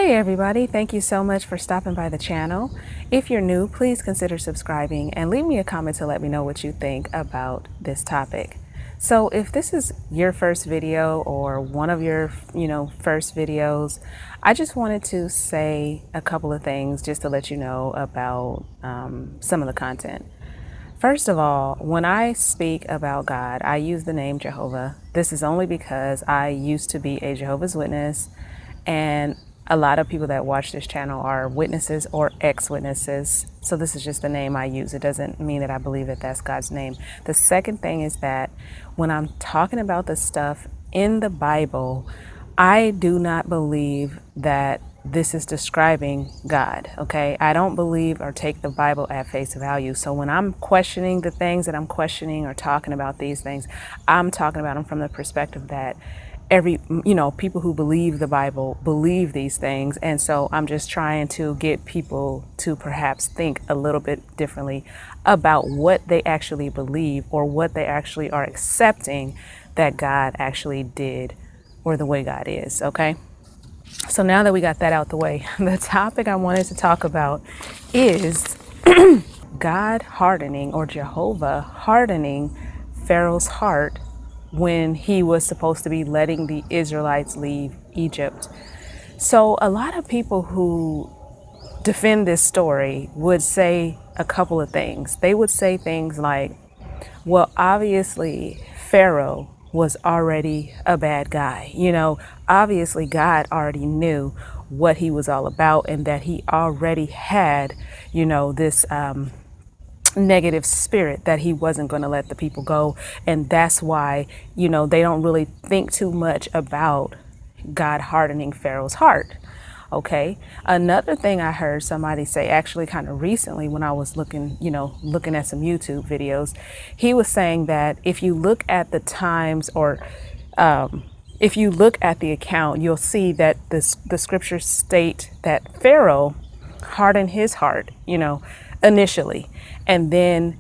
Hey everybody, thank you so much for stopping by the channel. If you're new, please consider subscribing and leave me a comment to let me know what you think about this topic. So if this is your first video or one of your, first videos, I just wanted to say a couple of things just to let you know about some of the content. First of all, when I speak about God, I use the name Jehovah. This is only because I used to be a Jehovah's Witness, and a lot of people that watch this channel are witnesses or ex-witnesses. So this is just the name I use. It doesn't mean that I believe that that's God's name. The second thing is that when I'm talking about the stuff in the Bible, I do not believe that this is describing God, okay? I don't believe or take the Bible at face value. So when I'm questioning the things that I'm questioning or talking about these things, I'm talking about them from the perspective that people who believe the Bible believe these things. And so I'm just trying to get people to perhaps think a little bit differently about what they actually believe or what they actually are accepting that God actually did or the way God is, okay? So now that we got that out the way, the topic I wanted to talk about is God hardening, or Jehovah hardening, Pharaoh's heart when he was supposed to be letting the Israelites leave Egypt. So a lot of people who defend this story would say a couple of things. They would say things like, well, obviously Pharaoh was already a bad guy. Obviously God already knew what he was all about and that he already had, this negative spirit that he wasn't going to let the people go. And that's why, they don't really think too much about God hardening Pharaoh's heart. Okay. Another thing I heard somebody say actually kind of recently when I was looking at some YouTube videos, he was saying that if you look at the times or if you look at the account, you'll see that the scriptures state that Pharaoh hardened his heart, initially, and then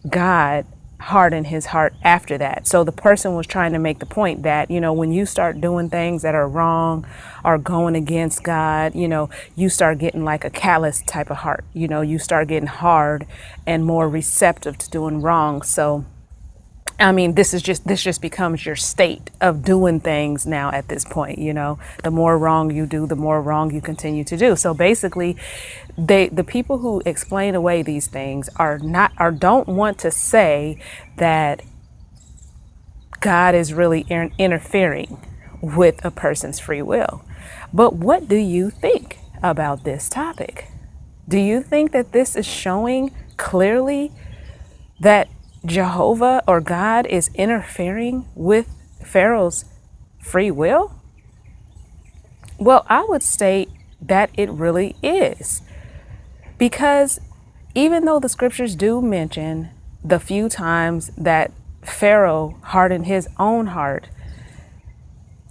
God hardened his heart after that. So the person was trying to make the point that, when you start doing things that are wrong or going against God, you start getting like a callous type of heart, you start getting hard and more receptive to doing wrong. So I mean, this just becomes your state of doing things now at this point. The more wrong you do, the more wrong you continue to do. So basically, the people who explain away these things don't want to say that God is really interfering with a person's free will. But what do you think about this topic? Do you think that this is showing clearly that Jehovah or God is interfering with Pharaoh's free will? Well, I would state that it really is. Because even though the scriptures do mention the few times that Pharaoh hardened his own heart,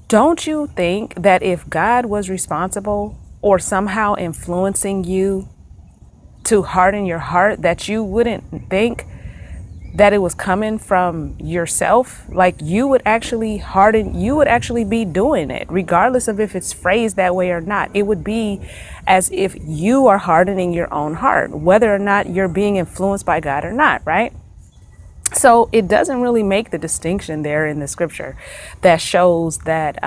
don't you think that if God was responsible or somehow influencing you to harden your heart, that you wouldn't think that it was coming from yourself? Like you would actually be doing it, regardless of if it's phrased that way or not. It would be as if you are hardening your own heart, whether or not you're being influenced by God or not, right? So it doesn't really make the distinction there in the scripture that shows that,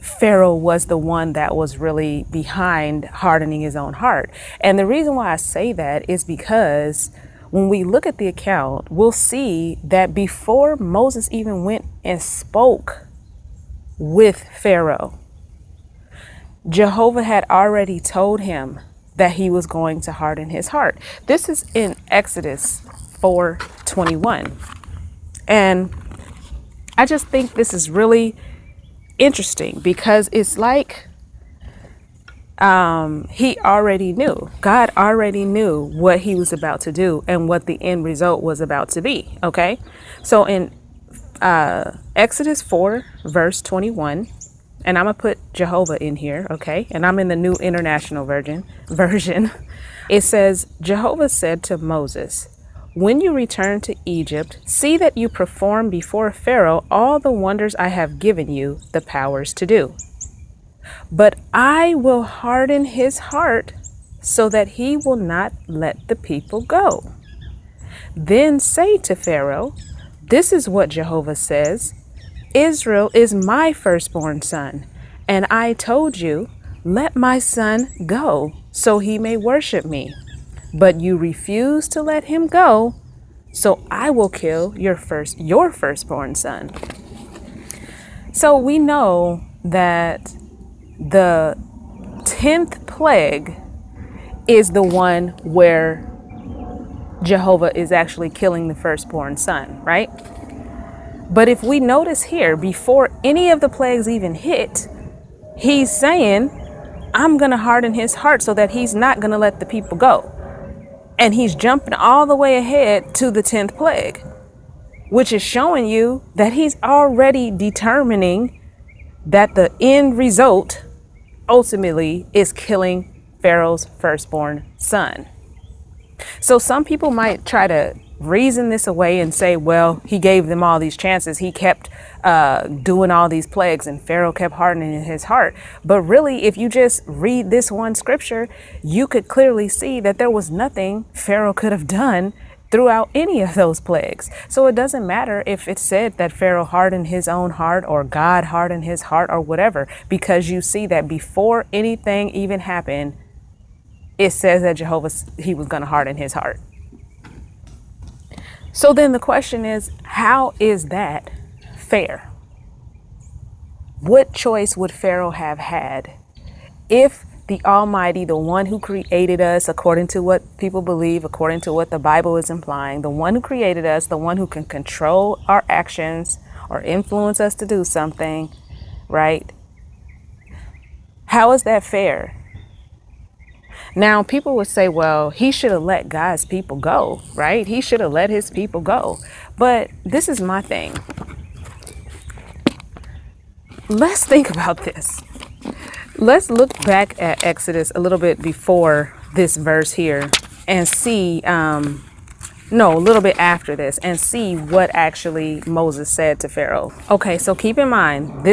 Pharaoh was the one that was really behind hardening his own heart. And the reason why I say that is because when we look at the account, we'll see that before Moses even went and spoke with Pharaoh, Jehovah had already told him that he was going to harden his heart. This is in Exodus 4:21. And I just think this is really interesting because it's like he already knew. God already knew what he was about to do and what the end result was about to be. Okay. So in Exodus 4 verse 21, and I'm gonna put Jehovah in here. Okay. And I'm in the New International Version. It says, Jehovah said to Moses, when you return to Egypt, see that you perform before Pharaoh all the wonders I have given you the powers to do. But I will harden his heart so that he will not let the people go. Then say to Pharaoh, this is what Jehovah says. Israel is my firstborn son, and I told you, let my son go so he may worship me. But you refuse to let him go, so I will kill your firstborn son. So we know that the 10th plague is the one where Jehovah is actually killing the firstborn son, right? But if we notice here, before any of the plagues even hit, he's saying, I'm going to harden his heart so that he's not going to let the people go. And he's jumping all the way ahead to the 10th plague, which is showing you that he's already determining that the end result ultimately is killing Pharaoh's firstborn son. So some people might try to reason this away and say, well, he gave them all these chances. He kept doing all these plagues and Pharaoh kept hardening his heart. But really, if you just read this one scripture, you could clearly see that there was nothing Pharaoh could have done throughout any of those plagues. So it doesn't matter if it said that Pharaoh hardened his own heart or God hardened his heart or whatever, because you see that before anything even happened, it says that he was going to harden his heart. So then the question is, how is that fair? What choice would Pharaoh have had if the Almighty, the one who created us, according to what people believe, according to what the Bible is implying, the one who created us, the one who can control our actions or influence us to do something, right? How is that fair? Now, people would say, well, he should have let God's people go, right? He should have let his people go. But this is my thing. Let's think about this. Let's look back at Exodus a little bit before this verse here and see, a little bit after this and see what actually Moses said to Pharaoh. Okay, so keep in mind,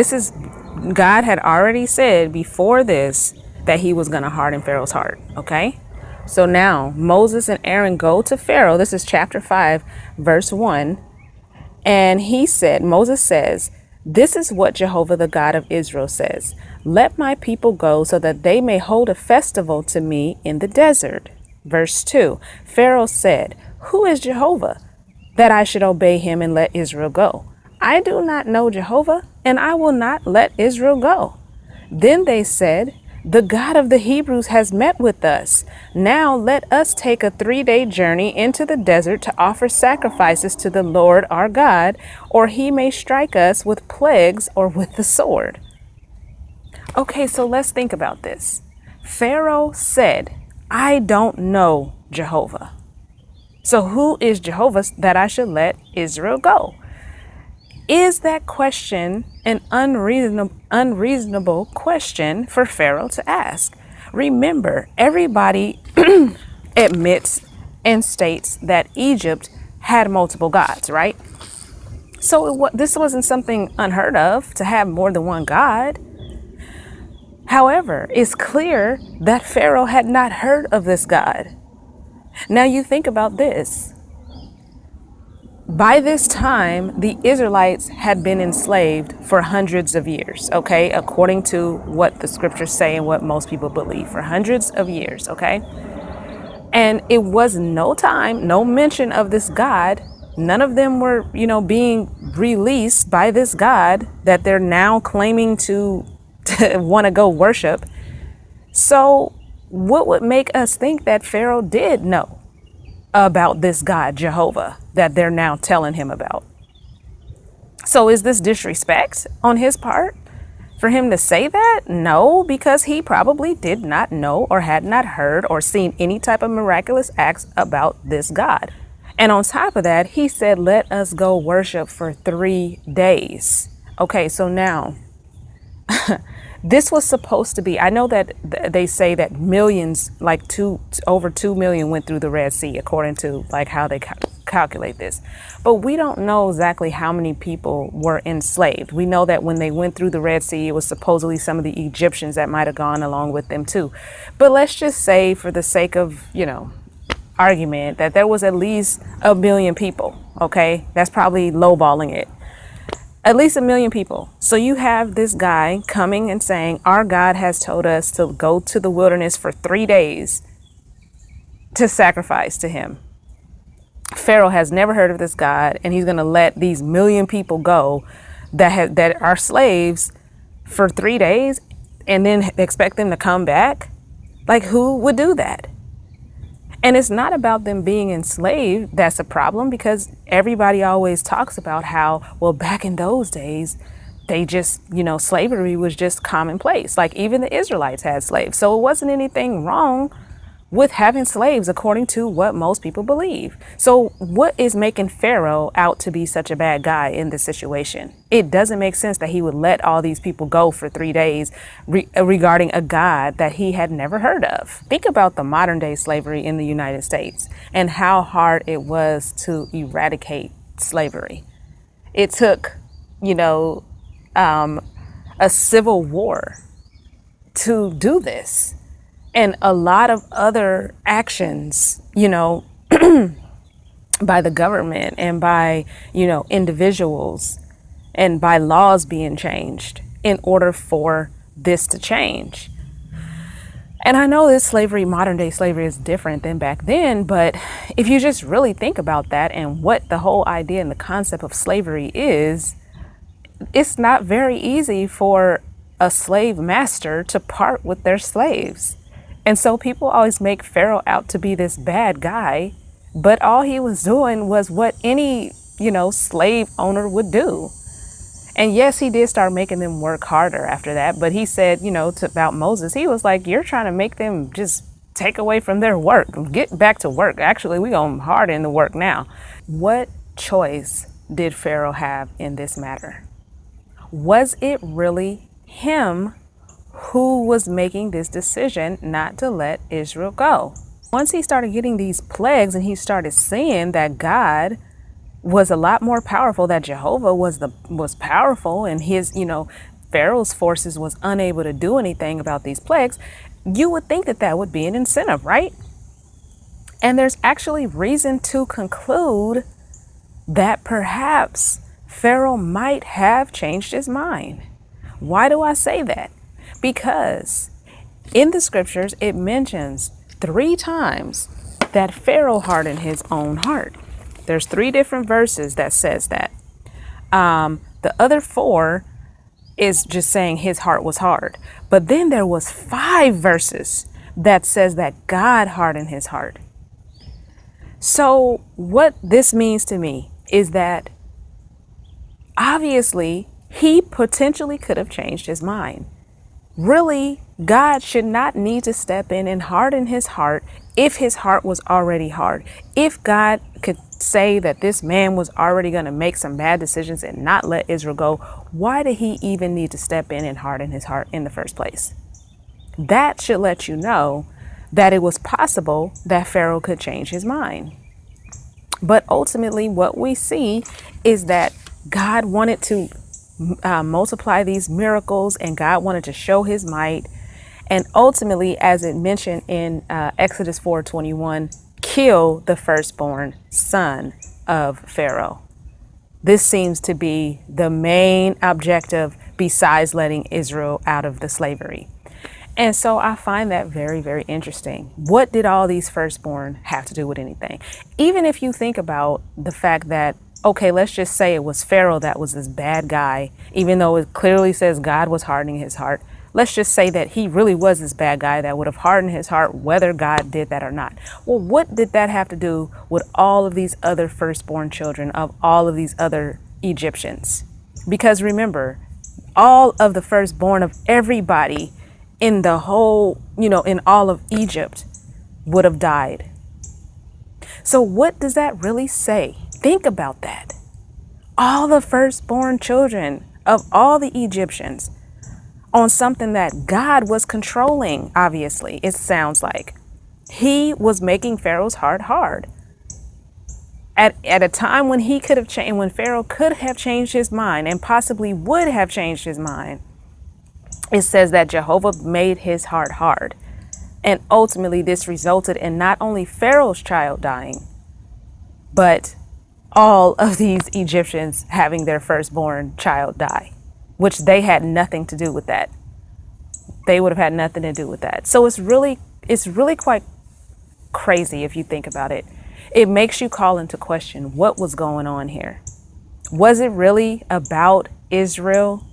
God had already said before this that he was going to harden Pharaoh's heart. Okay, so now Moses and Aaron go to Pharaoh. This is chapter 5, verse 1. And Moses says, this is what Jehovah, the God of Israel, says. Let my people go so that they may hold a festival to me in the desert. Verse 2. Pharaoh said, who is Jehovah that I should obey him and let Israel go? I do not know Jehovah, and I will not let Israel go. Then they said, the God of the Hebrews has met with us. Now let us take a 3-day journey into the desert to offer sacrifices to the Lord our God, or he may strike us with plagues or with the sword. Okay, so let's think about this. Pharaoh said, I don't know Jehovah. So who is Jehovah that I should let Israel go? Is that question an unreasonable question for Pharaoh to ask? Remember, everybody admits and states that Egypt had multiple gods, right? So this wasn't something unheard of to have more than one god. However, it's clear that Pharaoh had not heard of this God. Now you think about this. By this time, the Israelites had been enslaved for hundreds of years, okay? According to what the scriptures say and what most people believe, for hundreds of years, okay? And it was no mention of this God. None of them were, being released by this God that they're now claiming to want to go worship. So what would make us think that Pharaoh did know about this God, Jehovah, that they're now telling him about? So is this disrespect on his part for him to say that? No, because he probably did not know or had not heard or seen any type of miraculous acts about this God. And on top of that, he said, let us go worship for 3 days. Okay, so now this was supposed to be, I know that they say that millions, like over 2 million went through the Red Sea, according to like how they calculate this. But we don't know exactly how many people were enslaved. We know that when they went through the Red Sea, it was supposedly some of the Egyptians that might have gone along with them too. But let's just say, for the sake of, argument, that there was at least 1 million people. Okay, that's probably lowballing it. At least 1 million people. So you have this guy coming and saying, our God has told us to go to the wilderness for 3 days to sacrifice to him. Pharaoh has never heard of this God, and he's going to let these 1 million people go that are slaves for 3 days and then expect them to come back? Like, who would do that? And it's not about them being enslaved that's a problem, because everybody always talks about how, well, back in those days, they just, slavery was just commonplace. Like, even the Israelites had slaves. So it wasn't anything wrong with having slaves, according to what most people believe. So what is making Pharaoh out to be such a bad guy in this situation? It doesn't make sense that he would let all these people go for 3 days regarding a God that he had never heard of. Think about the modern day slavery in the United States and how hard it was to eradicate slavery. It took, a civil war to do this. And a lot of other actions, by the government and by, individuals, and by laws being changed in order for this to change. And I know this slavery, modern day slavery, is different than back then, but if you just really think about that and what the whole idea and the concept of slavery is, it's not very easy for a slave master to part with their slaves. And so people always make Pharaoh out to be this bad guy, but all he was doing was what any, slave owner would do. And yes, he did start making them work harder after that. But he said, about Moses, he was like, you're trying to make them just take away from their work, get back to work. Actually, we're going to harden the work now. What choice did Pharaoh have in this matter? Was it really him who was making this decision not to let Israel go? Once he started getting these plagues and he started seeing that God was a lot more powerful, that Jehovah was powerful, and his, Pharaoh's forces was unable to do anything about these plagues, you would think that that would be an incentive, right? And there's actually reason to conclude that perhaps Pharaoh might have changed his mind. Why do I say that? Because in the scriptures, it mentions 3 times that Pharaoh hardened his own heart. There's 3 different verses that says that. The other 4 is just saying his heart was hard. But then there was 5 verses that says that God hardened his heart. So what this means to me is that obviously he potentially could have changed his mind. Really, God should not need to step in and harden his heart if his heart was already hard. If God could say that this man was already going to make some bad decisions and not let Israel go, why did he even need to step in and harden his heart in the first place? That should let you know that it was possible that Pharaoh could change his mind. But ultimately, what we see is that God wanted to multiply these miracles, and God wanted to show his might, and ultimately, as it mentioned in Exodus 4:21, kill the firstborn son of Pharaoh. This seems to be the main objective besides letting Israel out of the slavery. And so I find that very, very interesting. What did all these firstborn have to do with anything? Even if you think about the fact that, okay, let's just say it was Pharaoh that was this bad guy, even though it clearly says God was hardening his heart. Let's just say that he really was this bad guy that would have hardened his heart, whether God did that or not. Well, what did that have to do with all of these other firstborn children of all of these other Egyptians? Because remember, all of the firstborn of everybody in the whole, in all of Egypt would have died. So what does that really say? Think about that. All the firstborn children of all the Egyptians on something that God was controlling, obviously, it sounds like. He was making Pharaoh's heart hard. At a time when he could have changed, when Pharaoh could have changed his mind and possibly would have changed his mind, it says that Jehovah made his heart hard. And ultimately, this resulted in not only Pharaoh's child dying, but all of these Egyptians having their firstborn child die, which they had nothing to do with that. They would have had nothing to do with that. So it's really quite crazy if you think about it. It makes you call into question what was going on here. Was it really about Israel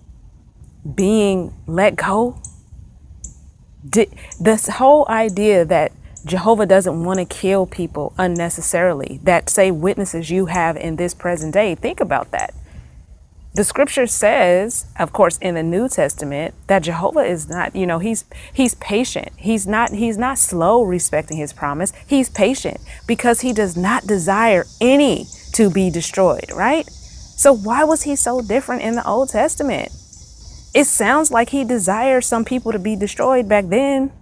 being let go? This whole idea that Jehovah doesn't want to kill people unnecessarily, that say witnesses you have in this present day, think about that. The scripture says, of course, in the New Testament, that Jehovah is not, he's patient. He's not slow respecting his promise. He's patient because he does not desire any to be destroyed, right? So why was he so different in the Old Testament? It sounds like he desired some people to be destroyed back then.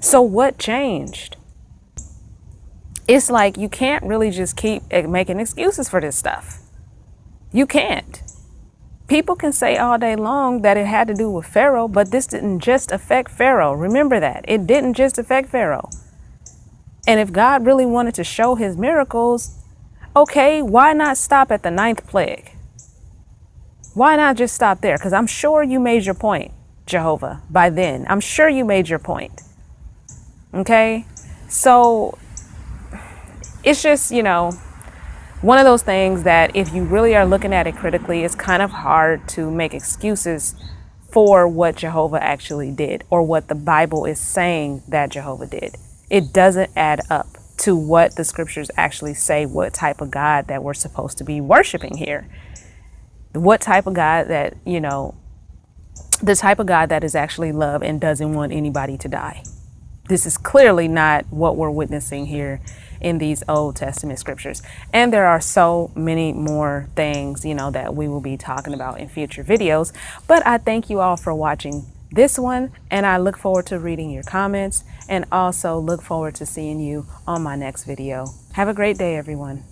So what changed? It's like you can't really just keep making excuses for this stuff. You can't. People can say all day long that it had to do with Pharaoh, but this didn't just affect Pharaoh. Remember that. It didn't just affect Pharaoh. And if God really wanted to show his miracles, okay, why not stop at the 9th plague? Why not just stop there? Because I'm sure you made your point, Jehovah, by then. I'm sure you made your point. Okay? So it's just, one of those things that if you really are looking at it critically, it's kind of hard to make excuses for what Jehovah actually did or what the Bible is saying that Jehovah did. It doesn't add up to what the scriptures actually say, what type of God that we're supposed to be worshiping here. What type of God that, the type of God that is actually love and doesn't want anybody to die. This is clearly not what we're witnessing here in these Old Testament scriptures. And there are so many more things, that we will be talking about in future videos. But I thank you all for watching this one, and I look forward to reading your comments and also look forward to seeing you on my next video. Have a great day, everyone.